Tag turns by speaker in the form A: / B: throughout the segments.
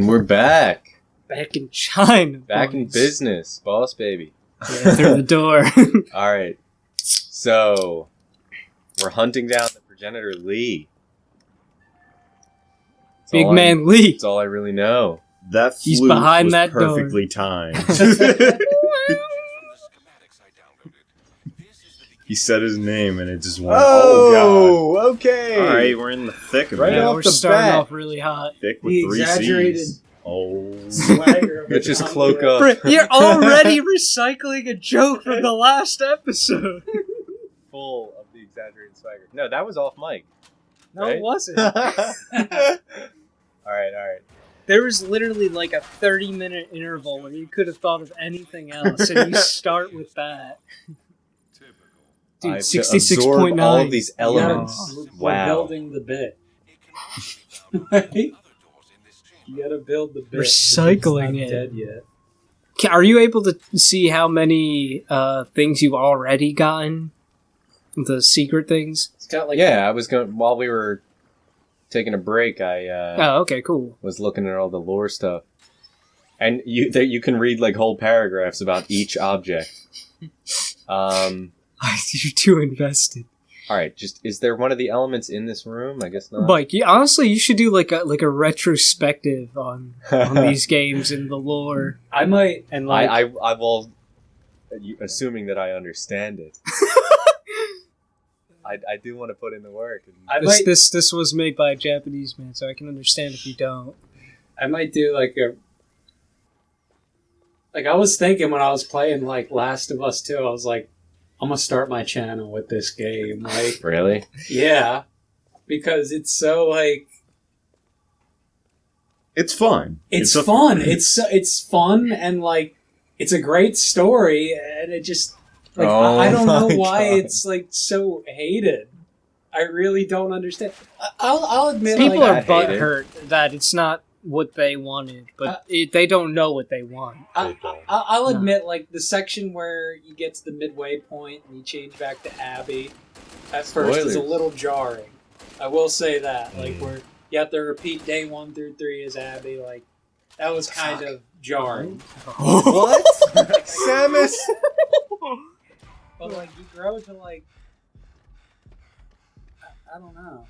A: And we're back.
B: Back in China.
A: Back in business, boss baby.
B: Yeah, through the door.
A: Alright. So, we're hunting down the progenitor Lee.
B: Big man Lee.
A: That's all I really know.
C: That
B: He's
C: flute
B: behind
C: was
B: that
C: perfectly timed. He said his name and it just went, oh God.
A: Okay.
C: Alright, we're in the thick of
A: Right
C: it.
A: off
B: We're
A: the
B: starting
A: bat.
B: off really hot.
C: Thick with
D: The
C: 3
D: exaggerated
C: C's. Oh.
D: swagger of
A: Let's
D: the
A: just
D: Conduit.
A: cloak up.
B: You're already recycling a joke from the last episode.
A: Full of the exaggerated swagger. No, that was off mic.
B: No,
A: Right?
B: it wasn't.
A: Alright.
B: There was literally like a 30-minute interval where you could have thought of anything else, and you start with that. Dude,
A: I have to absorb
B: 66.9.
A: all of these elements.
D: We're
A: Wow.
D: building the bit. Right? You gotta build the bit.
B: Recycling
D: It's
B: it.
D: not dead yet.
B: Are you able to see how many things you've already gotten? The secret things?
D: It's got like
A: Yeah, I was going while we were taking a break. I
B: Oh, okay, cool.
A: was looking at all the lore stuff, and you can read like whole paragraphs about each object.
B: You're too invested.
A: All right, just is there one of the elements in this room? I guess not.
B: Mike, honestly, you should do like a retrospective on these games and the lore.
D: I might.
B: And like,
A: I will, assuming that I understand it. I do want to put in the work. And
B: this was made by a Japanese man, so I can understand if you don't.
D: I might do like a. Like I was thinking when I was playing like Last of Us 2, I was like, I'm gonna start my channel with this game. Like,
A: really?
D: yeah, because it's so like
C: It's fun.
D: it's fun. It's fun and like it's a great story, and it just like
A: Oh
D: I don't know
A: my
D: why
A: God.
D: it's like so hated. I really don't understand. I'll admit,
B: People
D: like,
B: are
A: I hate it.
B: butthurt that it's not what they wanted, but they don't know what they want.
D: I'll
B: No.
D: admit, like, the section where you get to the midway point and you change back to Abby, at first is a
A: Spoilers.
D: little jarring. I will say that. Like, where you have to repeat day 1 through 3 as Abby, like, that was kind of jarring.
A: What? Samus?
D: But, like, you grow to, like, I don't know.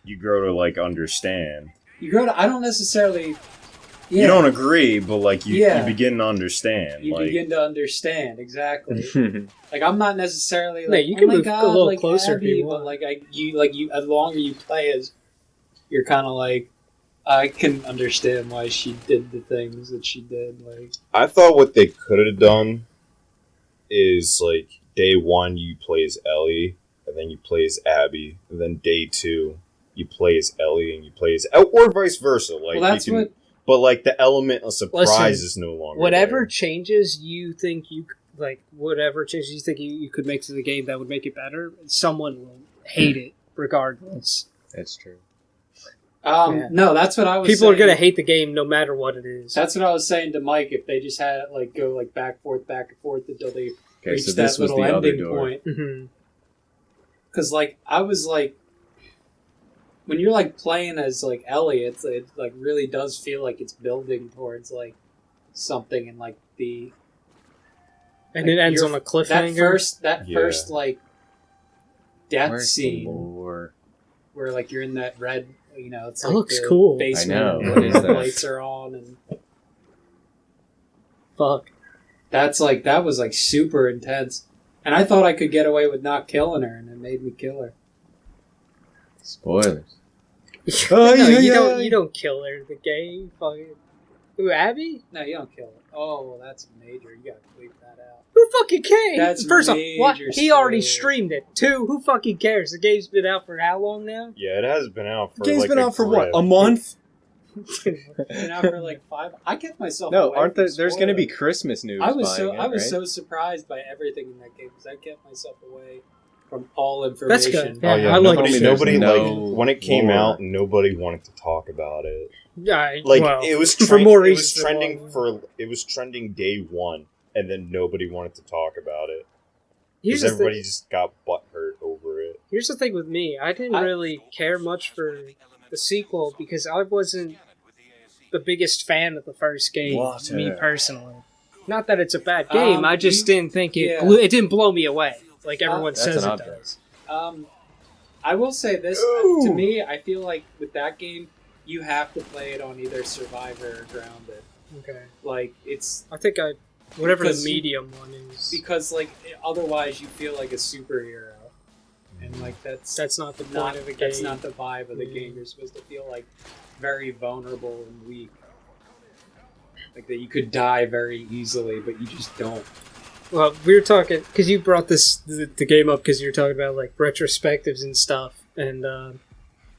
C: You grow to, like, understand.
D: You grow to, I don't necessarily... Yeah,
C: You don't agree, but, like, you
D: Yeah.
C: begin to understand.
D: you
C: like,
D: begin to understand, exactly. Like I'm not necessarily
B: Yeah,
D: like
B: you
D: oh
B: can
D: my
B: move
D: God,
B: a little
D: like
B: closer if
D: Abby,
B: you
D: but
B: want.
D: like you the longer you play as, you're kind of like I can understand why she did the things that she did. Like
E: I thought what they could have done is like day 1 you play as Ellie, and then you play as Abby, and then day 2 you play as Ellie and you play as or vice versa. Like
D: well, that's
E: you can,
D: what
E: but like the element of surprise
B: Listen,
E: is no longer
B: Whatever
E: there.
B: changes you think whatever changes you think you could make to the game that would make it better, someone will hate it regardless.
A: That's true.
B: Yeah.
D: no, that's what I was.
B: People are
D: saying.
B: gonna hate the game no matter what it is.
D: That's what I was saying to Mike. If they just had it like go like back and forth until they
A: Okay,
D: reach
A: so
D: that
A: this was
D: little
A: the other
D: ending
A: door.
D: point.
B: Mhm.
D: Because like I was like, when you're like playing as like Ellie, it like really does feel like it's building towards like something, and like the
B: And
D: like,
B: it ends
D: your-
B: on a cliffhanger.
D: that
E: Yeah.
D: first like death
A: Where's the
D: scene
A: lore?
D: where like you're in that red, you know, it's
B: That
D: like
B: looks
D: the
B: cool.
D: basement,
A: I know,
D: and
A: what is
D: the
A: that?
D: lights are on, and
B: Fuck.
D: that's like that was like super intense. And I thought I could get away with not killing her, and it made me kill her.
A: Spoilers.
B: No,
A: yeah,
B: you don't kill her. The game, fucking. Who, Abby?
D: No, you don't kill her. Oh, well, that's major. You gotta bleep that out.
B: Who fucking cares?
D: That's
B: First off, what?
D: major
B: He already
D: spoiler.
B: streamed it. 2, who fucking cares? The game's been out for how long now?
E: Yeah, it has been out for
A: Game's
E: like
A: been
E: a
A: out for what?
E: grip.
A: A month?
D: Been out for like 5. I kept myself.
A: No,
D: away
A: aren't
D: from
A: there? There's going to be
D: spoilers.
A: Christmas news.
D: I was
A: buying
D: so
A: it,
D: I was
A: right?
D: so surprised by everything in that game because I kept myself away from all information.
B: That's good.
E: Oh yeah,
B: I like
E: nobody,
B: it.
E: nobody
A: There's
E: like
A: no
E: when it came
A: lore.
E: out, nobody wanted to talk about it.
B: Yeah,
E: Like
B: well,
E: it was
B: for more
E: it was
B: reasons than
E: trending
B: one.
E: it was trending day 1, and then nobody wanted to talk about it
B: Here's
E: because
B: the,
E: everybody just got butthurt over it.
B: here's the thing with me. I didn't really care much for the sequel because I wasn't the biggest fan of the first game.
A: Water.
B: Me personally. Not that it's a bad game. I just didn't think it.
D: yeah.
B: It didn't blow me away like everyone
A: That's
B: says
A: an
B: it
A: object.
B: does.
D: I will say this. To me, I feel like with that game, you have to play it on either Survivor or Grounded.
B: Okay.
D: Like it's
B: I think whatever
D: Because
B: the
D: you-
B: medium one is.
D: because like otherwise you feel like a superhero, and like
B: That's not the point
D: not
B: of the game.
D: that's not the vibe of the game. You're supposed to feel like very vulnerable and weak, like that you could die very easily, but you just don't.
B: Well, we were talking because you brought the game up because you were talking about like retrospectives and stuff, and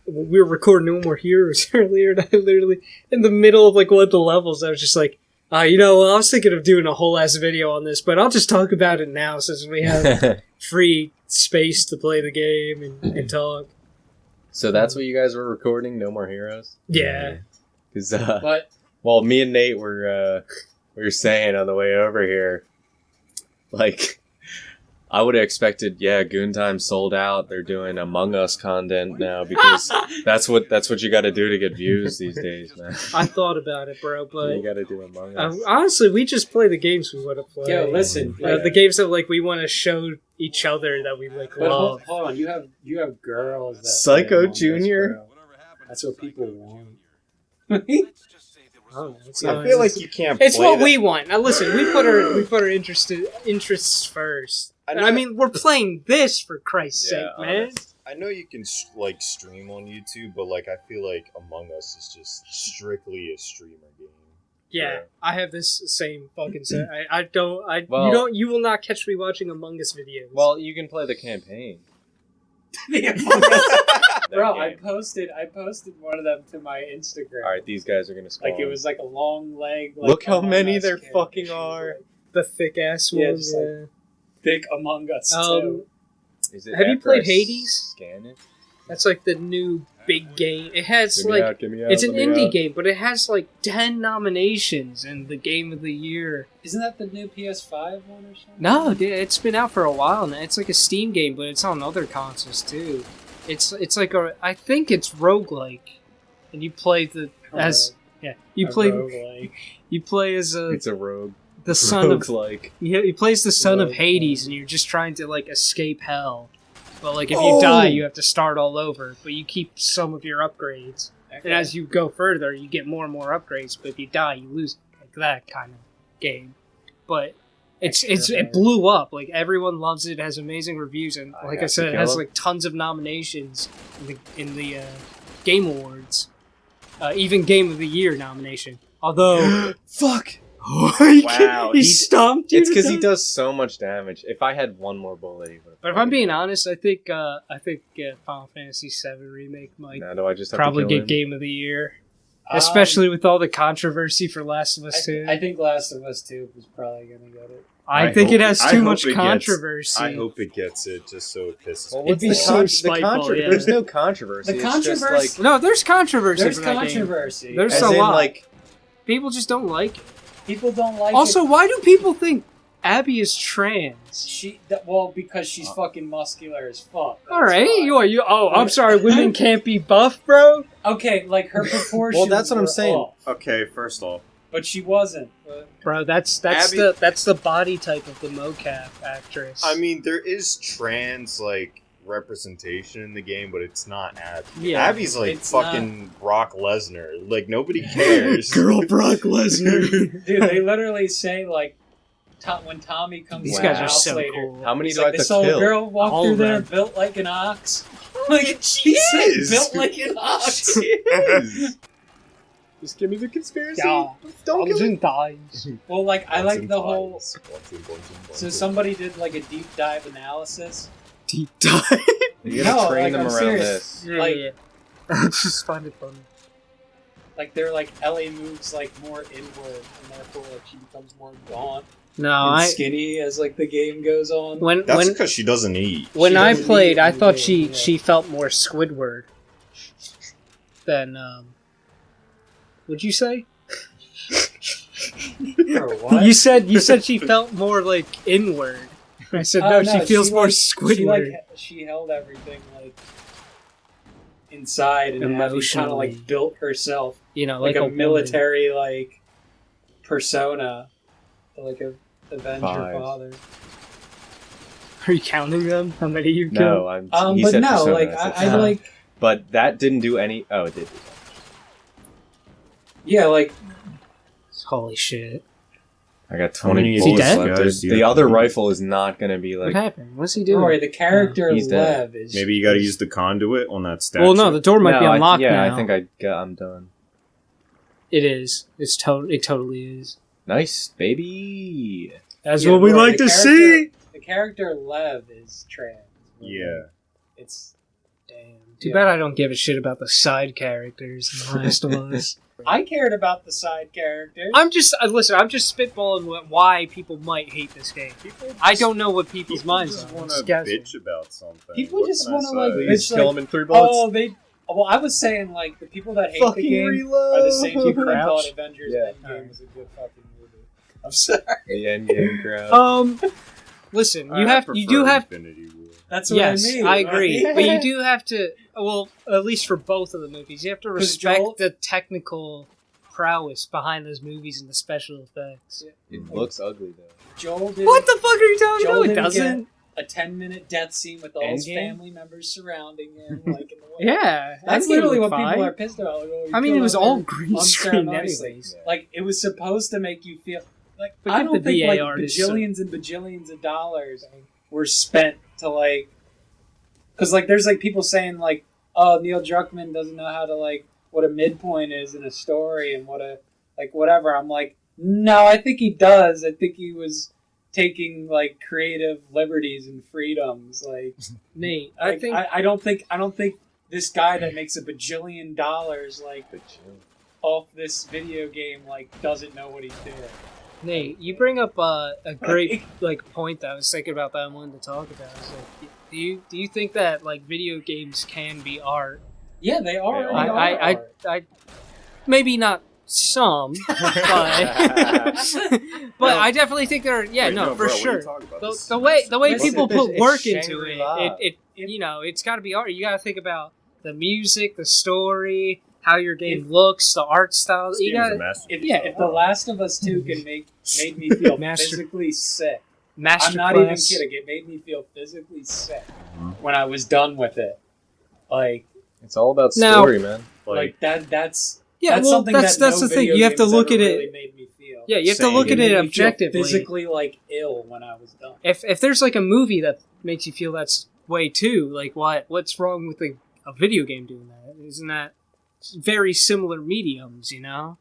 B: we were recording No More Heroes earlier, and I literally in the middle of like one of the levels, I was just like, I was thinking of doing a whole ass video on this, but I'll just talk about it now since we have free space to play the game and talk.
A: So that's what you guys were recording? No More Heroes?
B: Yeah.
A: Because,
D: But
A: well, me and Nate were saying on the way over here, like, I would have expected, Goon Time sold out. They're doing Among Us content now because that's what you got to do to get views these days, man.
B: I thought about it, bro, but
A: You got to do Among Us.
B: honestly, we just play the games we want to play.
D: yo, listen,
B: The games that like we want to show each other that we like
D: but
B: love.
D: hold on, you have girls that
A: Psycho
D: play Among Us,
A: Junior?
D: bro. That's what people want.
B: I don't know, it's
E: I
B: not-
E: feel like you can't.
B: It's
E: play
B: what
E: that.
B: we want. Now listen, we put our interests first. I mean, we're playing this for Christ's
A: Yeah,
B: sake, man.
A: honest.
E: I know you can like stream on YouTube, but like I feel like Among Us is just strictly a streamer game.
B: Yeah, I have this same fucking set.
A: Well-
B: You will not catch me watching Among Us videos.
A: Well, you can play the campaign.
D: Bro,
A: That
D: I
A: game.
D: posted one of them to my Instagram.
A: All right, these guys are gonna spawn.
D: Like it was like a long leg. Like,
A: Look how
D: Among
A: many
D: Us
A: there
D: kid.
A: fucking
D: She was,
A: are.
D: like,
B: the thick ass
D: Yeah,
B: ones.
D: just like- thick Among Us too.
A: Is it
B: Have you
A: after
B: played
A: I
B: Hades?
A: Scan it.
B: That's like the new big game. It has
A: Give me
B: like
A: out, give me out,
B: it's an
A: let me
B: indie
A: out.
B: game, but it has like 10 nominations in the Game of the Year.
D: Isn't that the new PS5 one or something?
B: No, dude, it's been out for a while now. It's like a Steam game, but it's on other consoles too. It's like I think it's roguelike, and you play you play as
A: It's a rogue.
B: the son of
A: like.
B: he plays the son of
D: Rogue.
B: Hades, and you're just trying to like escape hell. But like if you die, you have to start all over. But you keep some of your upgrades, and as you go further, you get more and more upgrades. But if you die, you lose. Like that kind of game. But it blew up. Like everyone loves it. It has amazing reviews, and
A: I
B: like I
A: have to
B: said, it
A: kill
B: has
A: him.
B: like tons of nominations in the Game Awards. Even Game of the Year nomination. Although
A: Fuck.
B: wow, he
A: he-
B: stomped you.
A: It's
B: to
A: because he
B: death?
A: does so much damage. If I had one more bullet, he would.
B: But if I'm being honest, I think Final Fantasy VII remake might
A: now do I just have
B: probably
A: to kill
B: get
A: him?
B: Game of the Year, especially with all the controversy for Last of Us 2.
D: I think Last of Us 2 was probably gonna get it.
B: I
E: I
B: think
E: hope
B: it has
E: it- I
B: too
E: hope
B: much
E: it gets-
B: controversy.
E: I hope it gets it just so it pisses
A: Well,
E: me
A: what's
B: It'd be
A: the
E: off.
B: so
A: con-
B: spiteful, yeah.
A: There's no controversy.
D: The
A: It's just
D: controversy-
A: like,
B: No, there's controversy
D: There's
B: for that game.
D: controversy.
B: There's
A: as
B: a
A: in,
B: lot.
A: like,
B: People just don't like it.
D: People don't like
B: Also,
D: it.
B: why do people think Abby is trans?
D: Well, because she's fucking muscular as fuck. That's
B: All right,
D: why.
B: I'm sorry. Women can't be buff, bro.
D: Okay, like her proportions.
A: Well, that's what I'm
D: were
A: saying.
D: off,
E: Okay, first off,
D: but she wasn't.
B: Bro, that's
E: Abby-
B: the body type of the mocap actress.
E: I mean there is trans like representation in the game, but it's not Abby.
B: Yeah,
E: Abby's like
D: it's
E: fucking Brock Lesnar. Like nobody cares.
B: Brock Lesnar.
D: Dude, they literally say like, when Tommy comes
B: These
D: to
B: guys
D: the
B: are
D: house
B: so
D: later,
B: cool.
A: how many
D: he's
A: do I
D: like,
A: have
D: this
A: to
D: old
A: kill?
D: girl walked
B: All
D: through
B: of
D: there
B: them.
D: built like an ox. Like she
E: is.
D: said, built like an ox.
A: Just give me the conspiracy.
B: Yeah.
A: Don't kill me.
B: dies.
D: Well, like I like the whole. So
E: So
D: somebody did like a deep dive analysis.
B: Deep dive.
A: You gotta
D: No,
A: train
D: like,
A: them
D: I'm
A: around
D: serious.
A: this.
D: Like-
B: I just find it funny.
D: Like they're like Ellie moves like more inward, and therefore like she becomes more gaunt
B: No,
D: and
B: I
D: skinny as like the game goes on.
B: when
E: That's
B: when
E: because she doesn't eat.
B: when
D: She
B: I
D: doesn't
B: played,
D: eat
B: I
D: in the
B: thought
D: game, yeah.
B: she felt more Squidward than What'd you say?
D: Or what?
B: You said she felt more like inward. I said no, she feels more
D: like,
B: Squidward.
D: She held everything like inside and having kind of
B: Emotionally.
D: like built herself,
B: You know,
D: like a
B: woman.
D: military like persona, to, like avenge her
A: 5.
D: father.
B: Are you counting them? How many you killed?
A: No, I'm. He
D: But
A: said
D: no,
A: Persona,
D: like
A: I said
D: I
A: Persona.
D: like
A: But that didn't do any. Oh, it did.
D: yeah, like
B: Holy shit!
A: I got
C: How many
A: 20
B: Is he
A: bullets
B: dead?
A: left.
C: guys do you
A: The
C: have
A: other
C: to beat?
A: rifle is not going to be
B: What
A: like.
B: happened? What's he doing?
D: Rory, the character
A: He's dead.
D: Lev is
C: Maybe you got to use the conduit on that statue.
B: Well, no, the door might
A: No,
B: be unlocked
A: yeah,
B: now.
A: I think I'm done.
B: It is. It totally is.
A: Nice, baby.
B: That's
D: Yeah,
B: what we
D: Rory,
B: like
D: the
B: to
D: character-
B: see.
D: The character Lev is trans.
C: Yeah.
D: It's damn.
B: Too
D: yeah.
B: bad I don't give a shit about the side characters in The Last of Us.
D: I cared about the side characters.
B: I'm just listen. I'm just spitballing why people might hate this game. I don't know what people's minds
C: just
B: are.
C: want
B: I'm
C: to
B: guessing.
C: bitch about something.
D: People
C: What
D: just
C: can I
D: wanna,
C: say?
D: like,
A: Please
D: It's
A: kill
D: like,
A: him in 3 bullets.
D: Oh, they. Well, I was saying like the people that hate the game are the same people that thought
B: Crouch?
D: Avengers
A: Yeah.
D: Endgame was a good fucking movie. I'm sorry.
A: The endgame crowd.
B: Listen.
C: I
B: You do
C: prefer
B: have.
C: Infinity War.
D: That's what
B: Yes,
D: I mean.
B: I agree. But you do have to. Well, at least for both of the movies, you have to
D: 'Cause
B: respect
D: Joel-
B: the technical prowess behind those movies and the special effects.
A: It looks ugly though.
D: Joel did
B: What the fuck are you talking
D: Joel
B: about? It
D: didn't
B: doesn't.
D: a 10-minute death scene with all his
A: Endgame?
D: family members surrounding him, like in the way.
B: Yeah,
D: That's
B: Endgame
D: literally
B: looked
D: what
B: fine.
D: people are pissed about. Like, oh, you
B: I mean, it
D: killed
B: was
D: her
B: all green screen
D: unceremoniously.
B: anyways.
A: Yeah.
D: Like it was supposed to make you feel like
B: But
D: I
B: get
D: don't
B: the
D: think
B: VA
D: like
B: artist,
D: bajillions and bajillions of dollars were spent to like, because like there's like people saying like, oh, Neil Druckmann doesn't know how to like what a midpoint is in a story and what a like whatever. I'm like, no, I think he does. I think he was taking like creative liberties and freedoms. Like,
B: Nate,
D: like, I don't think this guy that makes $1 bajillion like off this video game like doesn't know what he's doing.
B: Nate, you bring up a great like point that I was thinking about that I wanted to talk about. Is like, do you think that like video games can be art?
D: Yeah, they are.
A: Yeah.
B: I maybe not some, but but I definitely think there are. Yeah,
C: Wait,
B: no, for
C: bro, what are you
B: sure.
C: talking about?
B: The,
C: This
B: the way
D: Listen,
B: people put
A: it's
B: work into
A: Shangri-La.
B: it, you know, it's got to be art. You got to think about the music, the story, how your game looks, the art style.
C: This
B: You
C: game is
B: got
C: a masterpiece.
D: If The Last of Us 2 can made me feel
B: Master-
D: physically sick.
B: masterclass.
D: I'm not even kidding. It made me feel physically sick when I was done with it. Like
A: It's all about
B: Now-
A: story, man.
D: like that's
B: Yeah,
D: that's
B: well,
D: something
B: that's
D: that
B: the
D: no
B: thing.
D: video
B: You have to
D: games
B: look
D: ever
B: at
D: really
B: it.
D: made me feel.
B: Yeah, you have to
C: Same.
B: look at
D: made
B: it
D: me feel
B: objectively.
D: physically like ill when I was done.
B: If there's like a movie that makes you feel that's way too, like what's wrong with a video game doing that? Isn't that very similar mediums? You know,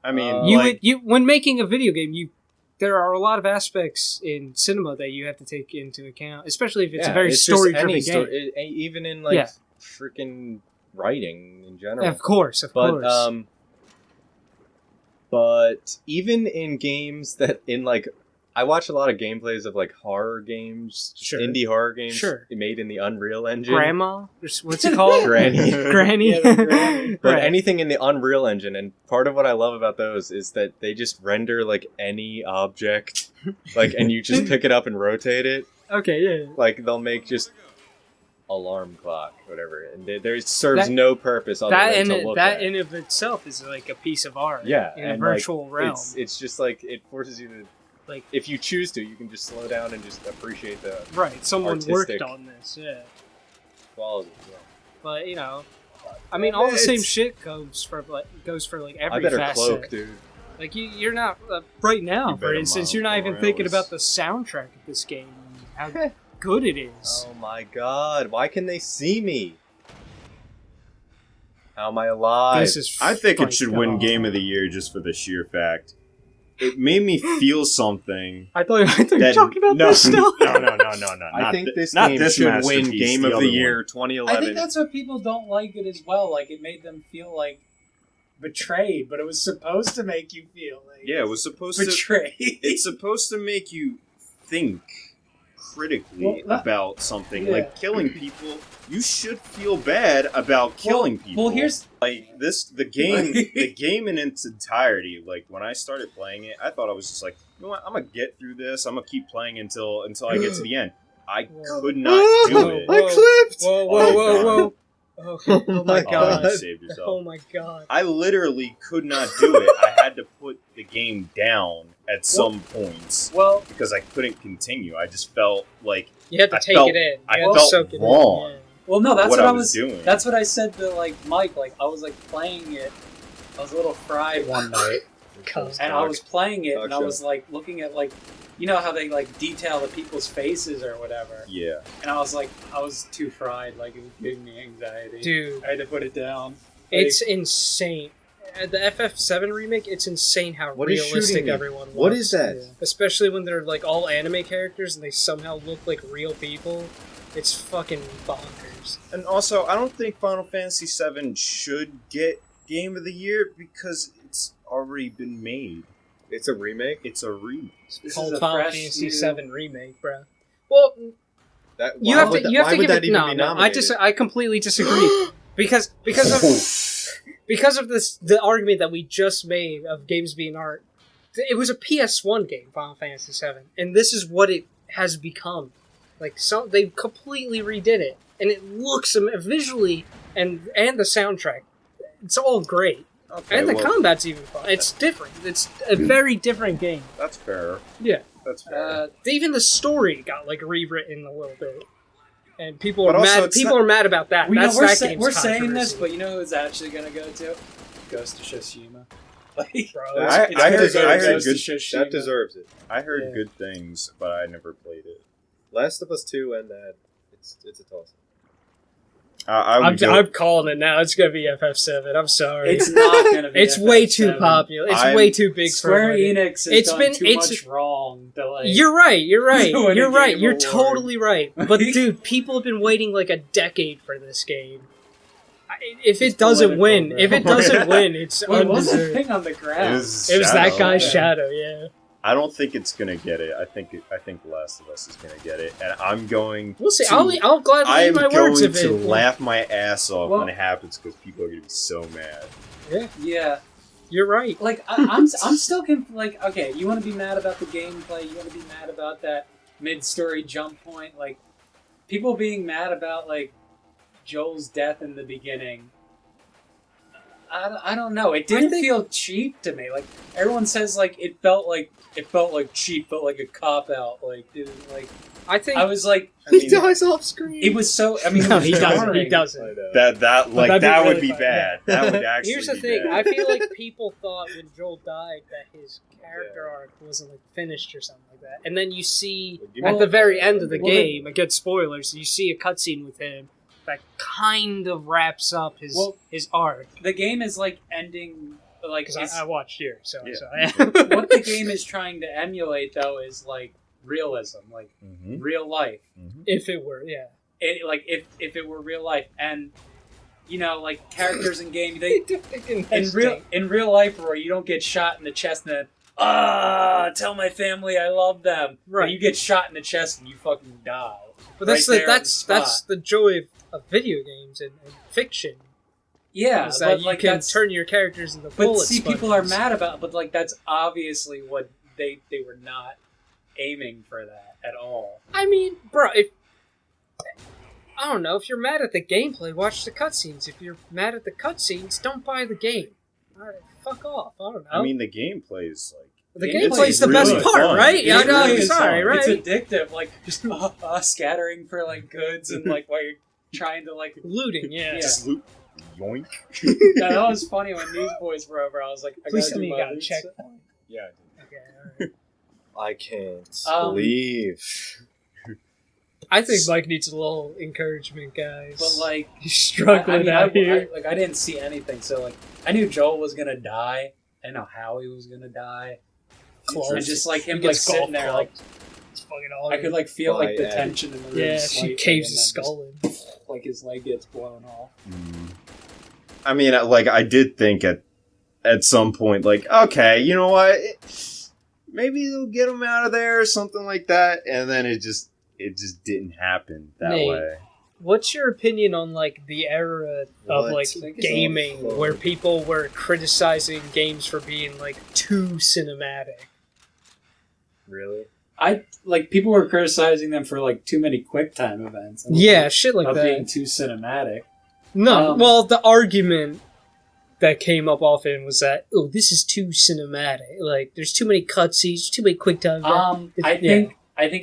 C: I mean,
B: you when making a video game, there are a lot of aspects in cinema that you have to take into account, especially if it's a very
A: just
B: story-driven
A: any
B: game.
A: even in like
B: Yeah.
A: freaking writing in general.
B: Of course.
A: But even in games that in like I watch a lot of gameplays of like horror games,
B: Sure.
A: indie horror games
B: Sure.
A: made in the Unreal Engine.
B: Grandma, what's it called?
A: Granny.
B: Granny.
D: Yeah, the Granny.
A: But
B: Right.
A: anything in the Unreal Engine, and part of what I love about those is that they just render like any object, like, and you just pick it up and rotate it.
B: Okay, yeah.
A: Like they'll make just alarm clock, whatever, and there serves
B: That-
A: no purpose other than to look at.
B: in of itself is like a piece of art.
A: Yeah,
B: in a
A: and,
B: virtual
A: like,
B: realm.
A: It's just like it forces you to
B: Like-
A: if you choose to, you can just slow down and just appreciate the
B: Right, someone worked
A: artistic-
B: on this, yeah.
A: quality. Yeah.
B: But you know, I mean, all the same
A: It's-
B: shit goes for like every
A: I better
B: facet.
A: cloak, dude.
B: Like you're not right now,
C: You
B: for
C: better,
B: instance,
C: Miles
B: you're not even thinking
C: Morales.
B: about the soundtrack of this game, and how good it is.
A: Oh my god! Why can they see me? How am I alive?
B: This is.
C: I think
B: my
C: it should win
B: God.
C: Game of the Year just for the sheer fact. It made me feel something.
B: I thought you were
C: that-
B: talking about
C: no,
B: this still.
C: No.
A: I
C: Not
A: think this
C: not
A: game
C: this
A: should win
C: masterpiece,
A: Game
C: the
A: of
C: other
A: the Year
C: one.
A: 2011.
D: I think that's what people don't like it as well. Like it made them feel like betrayed, but it was supposed to make you feel like
C: Yeah, it was supposed to.
D: betrayed.
C: It's supposed to make you think critically
D: Well, that-
C: about something.
D: yeah.
C: Like killing people, you should feel bad about killing people.
D: Well, here's
C: like the game in its entirety. Like when I started playing it, I thought I was just like, you know what, I'm gonna get through this. I'm gonna keep playing until I get to the end. I could not do it.
B: I clipped. Whoa,
C: Oh,
B: whoa, whoa, Okay. Oh my
E: Oh,
B: god.
C: you saved yourself.
B: Oh my god.
C: I literally could not do it. I had to put the game down at some points
D: Well,
C: because I couldn't continue. I just felt like
B: You had to
C: I
B: take
C: felt-
B: it in.
C: I
B: You had to
C: felt
B: soak it
C: wrong.
B: in. Yeah.
D: well, no, that's
C: what
D: what
C: I
D: I
C: was doing.
D: That's what I said to like Mike. Like I was like playing it. I was a little fried one night,
B: God.
D: and I was playing it, and I
A: Talk
D: was like looking at like, you know how they like detail the people's faces or whatever.
C: yeah.
D: And I was like, I was too fried. Like it was giving me anxiety.
B: Dude,
D: I had to put it down.
B: it's insane. The FF7 remake, it's insane how
A: What is
B: realistic
A: shooting me?
B: everyone looks.
A: What is that?
B: Yeah. Especially when they're like all anime characters and they somehow look like real people. It's fucking bonkers.
C: And also, I don't think Final Fantasy VII should get Game of the Year because it's already been made.
A: It's a remake.
C: It's a remake.
D: This
B: Called
D: is a
B: Final
D: fresh
B: Fantasy
D: new-
B: VII remake, bro. Well,
A: That
B: you
A: why
B: have
A: would
B: to you have
A: why
B: to
A: would
B: give
A: that
B: it
A: even
B: no,
A: be
B: no.
A: nominated?
B: I completely disagree because of this the argument that we just made of games being art. It was a PS1 game, Final Fantasy VII, and this is what it has become. Like they completely redid it, and it looks visually and the soundtrack. It's all great,
C: Okay,
B: and the
C: well,
B: combat's even fun. It's different. It's a very different game.
C: that's fair.
B: Yeah.
C: That's fair.
B: Even the story got like rewritten a little bit, and people
C: But
B: are
C: also
B: mad.
C: it's
B: People
C: not-
B: are mad about that.
D: We know
B: That's
D: we're,
B: that
D: sa-
B: game's
D: we're saying this,
B: controversy.
D: but you know who it's actually gonna go to? Ghost of Tsushima. Like,
B: Bro,
C: I-
B: it's
C: I
B: very
C: heard- I heard
B: Ghost of
C: good-
B: Tsushima.
A: That deserves it.
C: I heard
D: yeah.
C: good things, but I never played it.
A: Last of Us 2 and that. It's a toss.
C: I would
B: I'm,
C: go-
B: I'm calling it now. It's gonna be FF7. I'm sorry.
D: it's not gonna be.
B: It's way
D: FF7.
B: too popular. It's
C: I'm-
B: way too big
D: Square
B: for it.
D: Enix has
B: It's
D: done
B: been-
D: too
B: it's-
D: much wrong. To like,
B: You're right. You're right.
D: Win a
B: You're right.
D: Game
B: You're
D: Award.
B: totally right. But dude, people have been waiting like a decade for this game. If it doesn't win,
D: political,
B: if it
D: bro.
B: doesn't win, it's
D: Wait, what's the
B: undeserved.
D: thing on the
C: it
D: ground?
C: was,
B: It was that
C: Shadow.
B: guy's
D: Yeah.
B: shadow. Yeah.
C: I don't think it's gonna get it. I think Last of Us is gonna get it, and I'm going.
B: We'll see.
C: to-
B: I'll gladly
C: I
B: eat
C: am
B: my
C: going
B: words if
C: to
B: it.
C: laugh my ass off
D: Well-
C: when it happens because people are gonna be so mad.
D: Yeah,
B: You're right.
D: like I'm still like, okay, you want to be mad about the gameplay, you want to be mad about that mid-story jump point, like people being mad about like Joel's death in the beginning. I don't know. It didn't feel cheap to me. Like everyone says, like it felt like cheap, felt like a cop out. Like it was like
B: I think
D: I was like,
C: I mean,
A: off screen.
D: it was so. I mean, it
B: no,
D: was
B: he doesn't. He
D: jarring.
B: doesn't.
C: that
B: that'd be
C: that would
B: really
C: be
B: fun,
C: bad. That would actually.
B: Here's the
C: be
B: thing.
C: bad.
B: I feel like people thought when Joel died that his character arc wasn't like finished or something like that. And then you see
D: Well,
B: at the very end of the
D: well,
B: game, again spoilers, you see a cutscene with him that kind of wraps up his arc.
D: The game is like ending. Like
B: Because
D: it's-
B: I watched here, so
C: Yeah.
D: what the game is trying to emulate though is like realism, like
C: Mhm.
D: real life.
B: if it were, yeah.
D: It, like if it were real life, and you know, like characters in game, they in real life, where you don't get shot in the chest and then tell my family I love them.
B: Right.
D: But you get shot in the chest and you fucking die.
B: But that's
D: right there on the
B: that's
D: spot.
B: the joy of video games and fiction.
D: Yeah,
B: Is that
D: but
B: you
D: like
B: can
D: that's.
B: turn your characters into
D: But
B: bullet
D: see, people are
B: sponges.
D: mad about. But like that's obviously what they were not aiming for that at all.
B: I mean, bro, if I don't know, if you're mad at the gameplay, watch the cutscenes. If you're mad at the cutscenes, don't buy the game. Alright, fuck off. I don't know.
C: I mean, the gameplay is like.
B: the
D: it's
B: gameplay's the
C: really
B: best part,
C: fun.
B: right? Yeah, I
C: It's
B: know.
C: really
B: I'm sorry,
C: fun.
B: right?
D: It's addictive, like just scattering for like goods and like while you're trying to like.
B: Looting, yeah.
D: Yeah.
C: Just loot. Yoink.
D: Yeah, that was funny when Newsboys were over. I was like, I
B: Please
D: gotta
B: tell
D: do
B: me you
D: my
B: got a
D: loot
B: checkpoint.
C: Yeah.
B: Okay, alright.
A: I can't
D: Um,
A: believe.
B: I think Mike needs a little encouragement, guys.
D: But like,
B: he's struggling
D: I
B: out here.
D: I didn't see anything, so like, I knew Joel was gonna die. I didn't know how he was gonna die.
B: Close.
D: And just like him,
B: He
D: like
B: gets
D: sitting
B: golf
D: there,
B: clubbed.
D: like
B: It's fucking all
D: I could like feel like the
A: Why,
D: tension in the room.
B: yeah, she
D: slightly,
B: caves
D: and
B: his
D: then
B: skull in.
D: just, like his leg gets blown off.
C: I mean, like I did think at some point, like, okay, you know what? Maybe they'll get him out of there or something like that, and then it just didn't happen that
B: Nate,
C: way.
B: What's your opinion on like the era of
C: What?
B: like
D: Think it's
B: gaming
C: all-
B: where people were criticizing games for being like too cinematic?
A: Really?
D: I like people were criticizing them for like too many QuickTime events. And
B: Yeah, shit like
D: of being
B: that.
D: too cinematic.
B: No, well, the argument that came up often was that, oh, this is too cinematic. Like, there's too many cutscenes, too many quick time.
D: I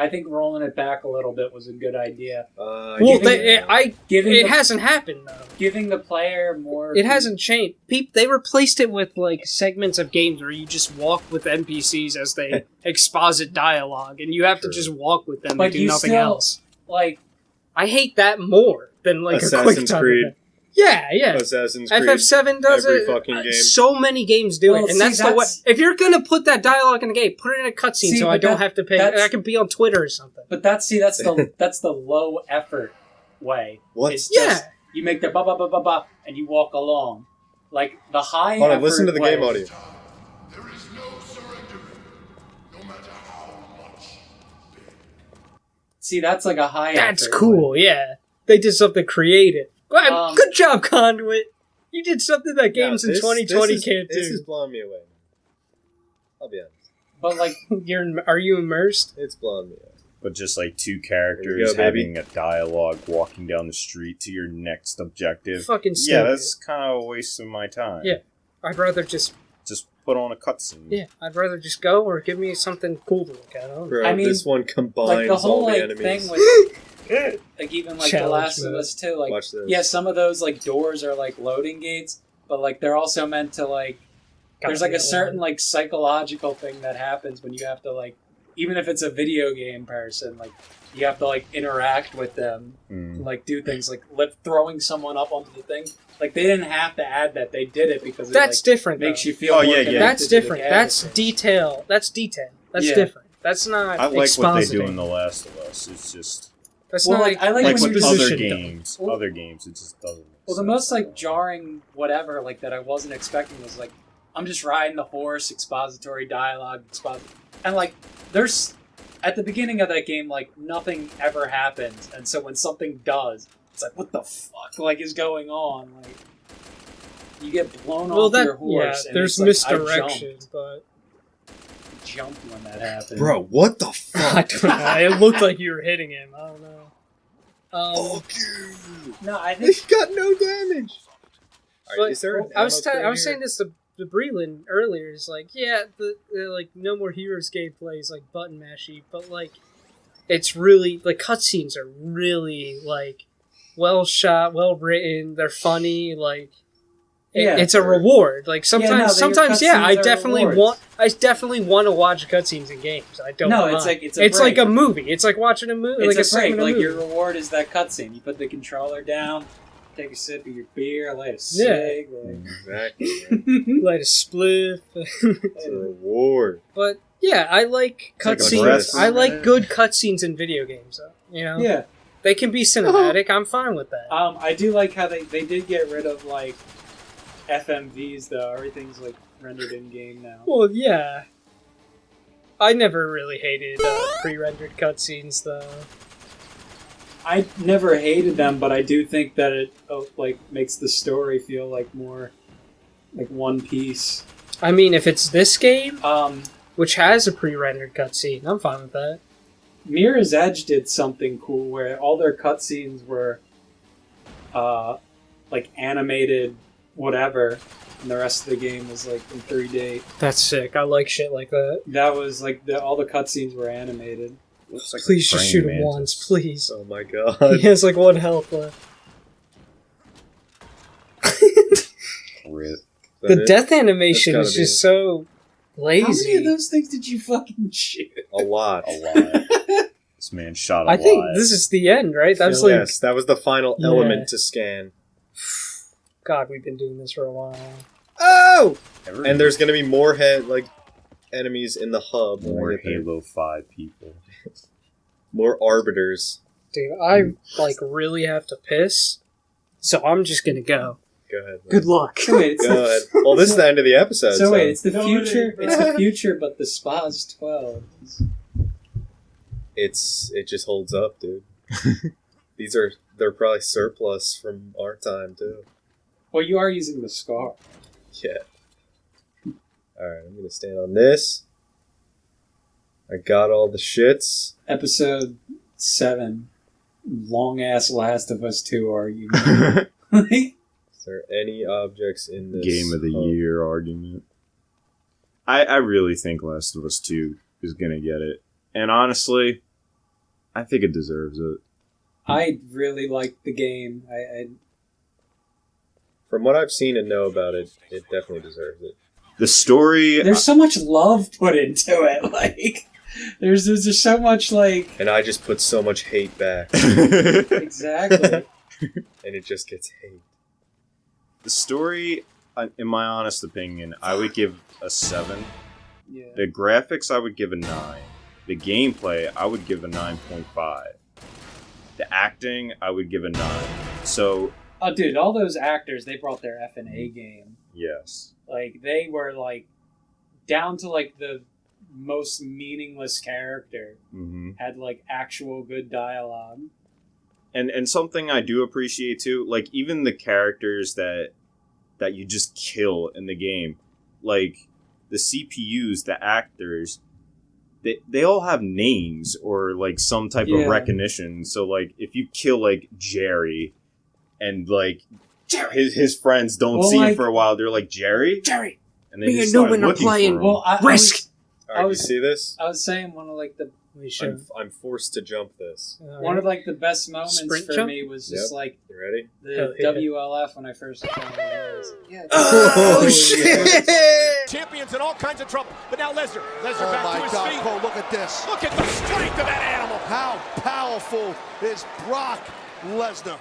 D: think rolling it back a little bit was a good idea.
B: Well,
D: Giving
B: it
D: the,
B: hasn't happened though.
D: giving the player more.
B: It hasn't changed. They replaced it with like segments of games where you just walk with NPCs as they exposit dialogue, and you have to just walk with them
D: But
B: and do
D: you
B: nothing
D: still-
B: else.
D: Like,
B: I hate that more than like a quick
A: Assassin's
B: time
A: Creed.
B: event. Yeah.
A: Assassin's Creed.
B: FF7 does
A: every
B: it.
A: fucking game.
B: So many games do
D: Well,
B: it, and
D: see,
B: that's the way.
D: that's-
B: If you're gonna put that dialogue in a game, put it in a cutscene
D: See,
B: so I
D: but
B: don't
D: that-
B: have to pay.
D: that's-
B: I can be on Twitter or something.
D: but that's the low effort way.
A: What?
D: It's
B: Yeah.
D: just, you make the ba ba ba ba ba and you walk along. Like the high.
A: Hold on,
D: effort
A: listen to the
D: way,
A: game audio.
F: There is no surrender, no matter how much.
D: See, that's like a high.
B: That's
D: effort
B: cool.
D: way.
B: Yeah, they did something creative. Good job, Conduit. You did something that games in 2020 can't
A: This
B: do.
A: is blowing me away. I'll be honest.
D: But like,
B: Are you immersed?
A: It's blowing me away.
C: But just like two
A: Here
C: characters
A: we go, baby.
C: having a dialogue walking down the street to your next objective.
B: Fucking
C: Yeah,
B: stupid.
C: that's kind of a waste of my time.
B: Yeah. I'd rather just
C: Put on a cutscene.
B: I'd rather just go or give me something cool to look at. I don't know.
A: Bro,
D: I mean,
A: this one combines
D: like the whole
A: all the
D: like
A: enemies.
D: thing with like even like The
B: Challenge
D: Last of
B: mode.
D: Us too. Like,
A: Watch this.
D: yeah, some of those like doors are like loading gates, but like they're also meant to like. There's like a certain like psychological thing that happens when you have to like, even if it's a video game person, like you have to like interact with them, and, like do things like throwing someone up onto the thing. Like they didn't have to add that; they did it because
B: That's
D: it
B: different.
D: makes
B: though.
D: you feel.
C: Oh,
D: more
C: yeah, yeah.
D: connected
B: That's
D: to the
B: different. That's
D: character.
B: detail. That's detail. That's
D: Yeah.
B: different. That's not.
C: I like what they do
B: expositing.
C: in The Last of Us. It's just
B: That's
D: Well,
B: not
D: like, I like
C: like
D: when
C: with
D: you
C: other
B: exposition
C: games.
D: Well-
C: Other games, it just doesn't. make
D: Well, the
C: sense
D: most
C: at
D: like
C: all.
D: jarring whatever like that I wasn't expecting was like I'm just riding the horse, expository dialogue, and like there's at the beginning of that game like nothing ever happens, and so when something does, it's like what the fuck like is going on? Like you get blown off your horse. And
B: there's
D: it's like,
B: misdirection, but
D: I jumped when that happened,
A: Bro, what the
B: I
A: fuck?
B: don't know. It looked like you were hitting him. I don't know.
A: Fuck you!
D: No, I
A: He
D: think
A: got no damage.
B: But
A: is there an
B: I was
A: ammo crate
B: I was
A: here?
B: saying this to Breland earlier. Is like, yeah, the like No More Heroes gameplay is like button mashy, but like it's really like cutscenes are really like well shot, well written. They're funny. Like
D: Yeah.
B: it's a reward. Like
D: Yeah, no,
B: sometimes
D: your
B: I
D: cutscenes are
B: definitely
D: rewards.
B: want to watch cutscenes in games. I don't.
D: no,
B: mind.
D: it's like it's
B: it's
D: break.
B: like a movie. It's like watching a movie.
D: It's
B: like
D: a
B: segment
D: break.
B: of
D: Like
B: movie.
D: your reward is that cutscene. You put the controller down, take a sip of your beer, light a
B: Yeah.
D: cig. Like,
A: Exactly. Man.
B: Light a spliff.
A: It's a reward.
B: But yeah, I like
C: It's like a
B: cutscenes.
C: dress.
B: I like good cutscenes in video games. Though, you know,
D: yeah.
B: they can be cinematic. I'm fine with that.
D: I do like how they did get rid of like FMVs though. Everything's like rendered in game now.
B: Well, yeah. I never really hated pre-rendered cutscenes, though.
D: I never hated them, but I do think that it like makes the story feel like more like one piece.
B: I mean, if it's this game,
D: Um,
B: which has a pre-rendered cutscene, I'm fine with that.
D: Mirror's Edge did something cool where all their cutscenes were like animated whatever, and the rest of the game was like in 3D.
B: That's sick. I like shit like that.
D: That was like all the cutscenes were animated.
C: Looks like a
B: Please just
C: praying
B: shoot him
C: mantis.
B: once, please.
A: Oh my god.
B: He has like one health left.
C: Rip.
B: The death animation
A: That's
B: is
A: gotta be
B: just so lazy.
D: How many of those things did you fucking shoot?
A: A lot.
C: A lot. This man shot a
B: I
C: lot.
B: think this is the end, right? That was like,
A: Yes, that was the final
B: Yeah.
A: element to scan.
B: God, we've been doing this for a while.
A: Oh!
C: Every-
A: And there's gonna be more enemies in the hub. when
C: more
A: I get there.
C: Halo 5 people.
A: More arbiters.
B: Dude, I like really have to piss, so I'm just gonna go.
A: Go ahead. man.
B: Good luck.
D: So wait, it's
A: Go ahead. Well, this is the end of the episode.
D: so wait, it's the
F: No,
D: future.
F: it ain't,
D: It's the future, but the spa's 12.
A: it just holds up, dude. They're probably surplus from our time too.
D: Well, you are using the scar.
A: Yeah. Alright, I'm gonna stand on this. I got all the shits.
D: Episode 7. long ass Last of Us 2 argument. Like,
A: Is there any objects in this
C: Game of the
A: hub?
C: year argument. I really think Last of Us 2 is gonna get it. And honestly, I think it deserves it.
D: I really liked the game. I
A: From what I've seen and know about it, it definitely deserves it.
C: The story
D: there's so much love put into it. Like, there's just so much like
A: And I just put so much hate back,
D: exactly.
A: and it just gets hate.
C: The story, in my honest opinion, I would give a 7.
D: Yeah.
C: The graphics, I would give a 9. The gameplay, I would give a 9.5. The acting, I would give a 9. So,
D: Oh, dude, all those actors, they brought their effing A game.
C: yes.
D: Like, they were like down to like the most meaningless character
C: hmm
D: had like actual good dialogue.
C: And something I do appreciate too, like even the characters that you just kill in the game, like the CPUs, the actors, they all have names or like some type
D: Yeah.
C: of recognition. So like if you kill like Jerry and like his friends don't
D: Well,
C: see him
D: like-
C: for a while, they're like, Jerry?
B: Jerry,
C: And they
B: me
C: just
B: and
C: start
B: Newman are
C: looking
B: playing
C: for him.
D: Well, I
B: Risk.
A: All right, you
D: was-
A: see this?
D: was saying one of like the
B: We should.
A: I'm forced to jump this.
D: one of like the best moments
B: Sprint
D: for
B: jump?
D: me was just
A: Yep.
D: like
A: You ready?
D: the
B: Hell yeah.
D: WLF when I first found it. Yeah.
B: Oh, shit!
G: Champions in all kinds of trouble. But now Lesnar. Lesnar
F: Oh
G: back
F: my
G: to his
F: God,
G: feet.
F: Cole, look at this.
G: Look at the strength of that animal.
F: How powerful is Brock Lesnar?